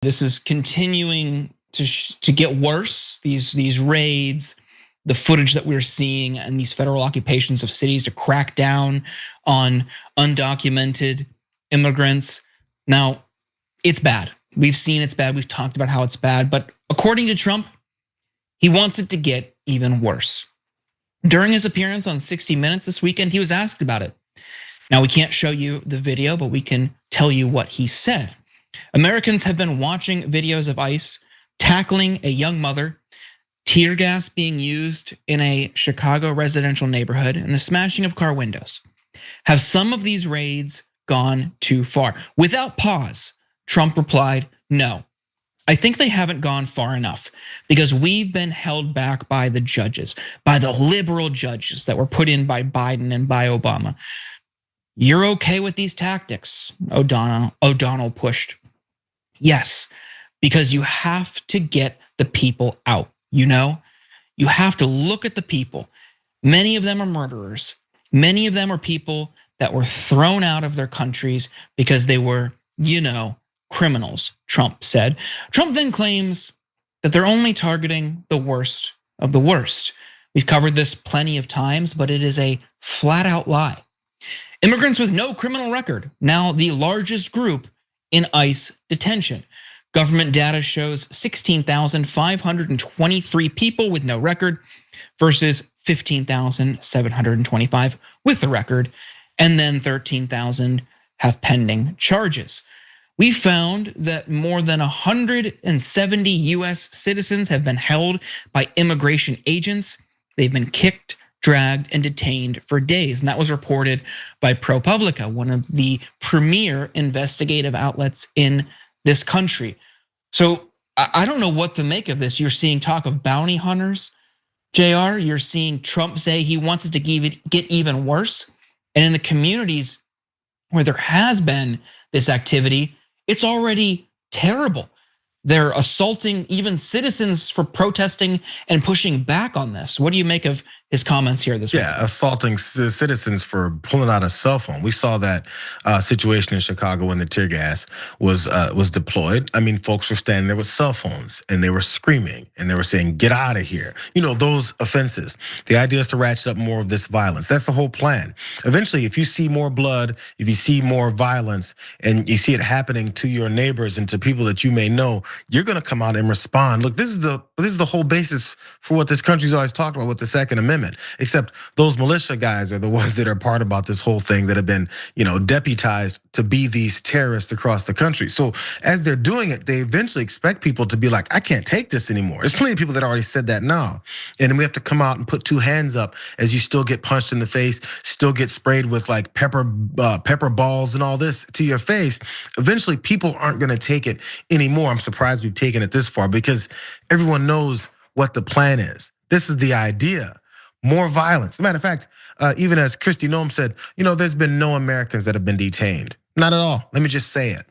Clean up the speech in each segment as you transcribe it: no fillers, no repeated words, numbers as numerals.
This is continuing to get worse. These raids, the footage that we're seeing, and these federal occupations of cities to crack down on undocumented immigrants. Now, it's bad. We've seen it's bad. We've talked about how it's bad. But according to Trump, he wants it to get even worse. During his appearance on 60 Minutes this weekend, he was asked about it. Now, we can't show you the video, but we can tell you what he said. Americans have been watching videos of ICE tackling a young mother, tear gas being used in a Chicago residential neighborhood, and the smashing of car windows. Have some of these raids gone too far? Without pause, Trump replied, no. I think they haven't gone far enough because we've been held back by the judges, by the liberal judges that were put in by Biden and by Obama. You're okay with these tactics, O'Donnell pushed. Yes, because you have to get the people out, you know? You have to look at the people. Many of them are murderers. Many of them are people that were thrown out of their countries because they were, criminals, Trump said. Trump then claims that they're only targeting the worst of the worst. We've covered this plenty of times, but it is a flat out lie. Immigrants with no criminal record, now the largest group in ICE detention. Government data shows 16,523 people with no record versus 15,725 with the record, and then 13,000 have pending charges. We found that more than 170 US citizens have been held by immigration agents. They've been kicked, dragged, and detained for days. And that was reported by ProPublica, one of the premier investigative outlets in this country. So I don't know what to make of this. You're seeing talk of bounty hunters, JR. You're seeing Trump say he wants it to get even worse. And in the communities where there has been this activity, it's already terrible. They're assaulting even citizens for protesting and pushing back on this. What do you make of his comments here this week? Yeah, assaulting citizens for pulling out a cell phone. We saw that situation in Chicago when the tear gas was deployed. I mean, folks were standing there with cell phones and they were screaming and they were saying, "Get out of here!" Those offenses. The idea is to ratchet up more of this violence. That's the whole plan. Eventually, if you see more blood, if you see more violence, and you see it happening to your neighbors and to people that you may know, you're going to come out and respond. Look, this is the whole basis for what this country's always talked about with the Second Amendment. Except those militia guys are the ones that are part about this whole thing that have been, deputized to be these terrorists across the country. So as they're doing it, they eventually expect people to be like, I can't take this anymore. There's plenty of people that already said that now. And then we have to come out and put two hands up as you still get punched in the face, still get sprayed with like pepper balls and all this to your face. Eventually people aren't gonna take it anymore. I'm surprised we've taken it this far because everyone knows what the plan is. This is the idea. More violence. As a matter of fact, even as Kristi Noem said, there's been no Americans that have been detained. Not at all. Let me just say it.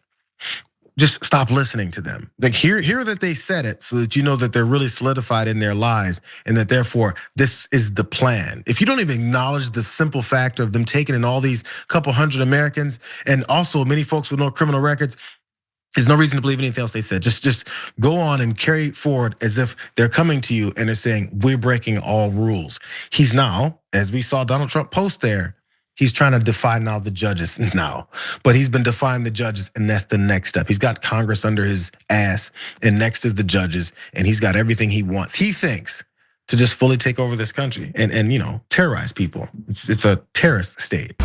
Just stop listening to them. Like hear that they said it so that you know that they're really solidified in their lies and that therefore this is the plan. If you don't even acknowledge the simple fact of them taking in all these couple hundred Americans and also many folks with no criminal records, there's no reason to believe anything else they said. Just go on and carry forward as if they're coming to you and they're saying, we're breaking all rules. He's now, as we saw Donald Trump post there, he's trying to defy now the judges now. But he's been defying the judges and that's the next step. He's got Congress under his ass and next is the judges and he's got everything he wants. He thinks to just fully take over this country and terrorize people. It's a terrorist state.